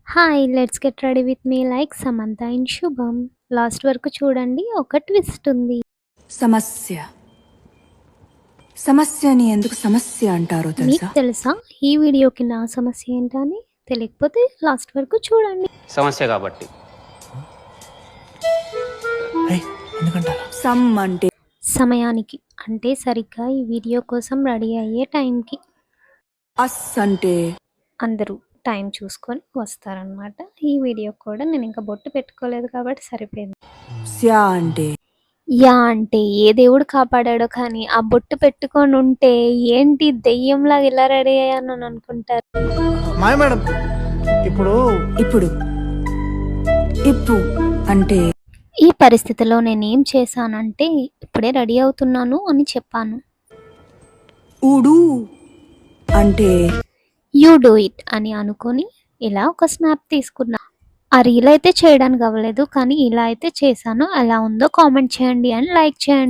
Hi! Let's get ready with me like Samantha and శుభం. Last వరకు చూడండి. ఒక ట్విస్ట్ ఉంది. సమస్య సమస్యని ఎందుకు సమస్య అంటారో మీకు తెలుసా? తెలుసా ఈ వీడియోకి నా సమస్య ఏంటని? తెలియకపోతే లాస్ట్ వరకు చూడండి. సమస్య కాబట్టి సమ్ అంటే సమయానికి అంటే సరిగ్గా ఈ వీడియో కోసం రెడీ అయ్యే టైంకి అస్ అంటే అందరూ టైం చూసుకొని వస్తారనమాట. ఈ వీడియో కూడా నేను ఇంకా బొట్టు పెట్టుకోలేదు కాబట్టి సరిపోయింది. స్యా అంటే యా అంటే ఏ దేవుడు కాపాడాడో కానీ ఆ బొట్టు పెట్టుకొని ఉంటే ఏంటి దెయ్యంలాగా ఇలా రెడీ అయ్యాను అని అనుకుంటారు. మాయ మేడం ఇప్పుడు ఇప్పుడు ఇప్పు అంటే ఈ పరిస్థితిలో నేనేం చేశానంటే ఇప్పుడే రెడీ అవుతున్నాను అని చెప్పాను. ఉడు అంటే యూ డూ ఇట్ అని అనుకొని ఇలా ఒక స్నాప్ తీసుకున్నా. ఆ రీల్ అయితే చేయడానికి అవ్వలేదు కానీ ఇలా అయితే చేశాను. ఎలా ఉందో కామెంట్ చేయండి అండ్ లైక్ చేయండి.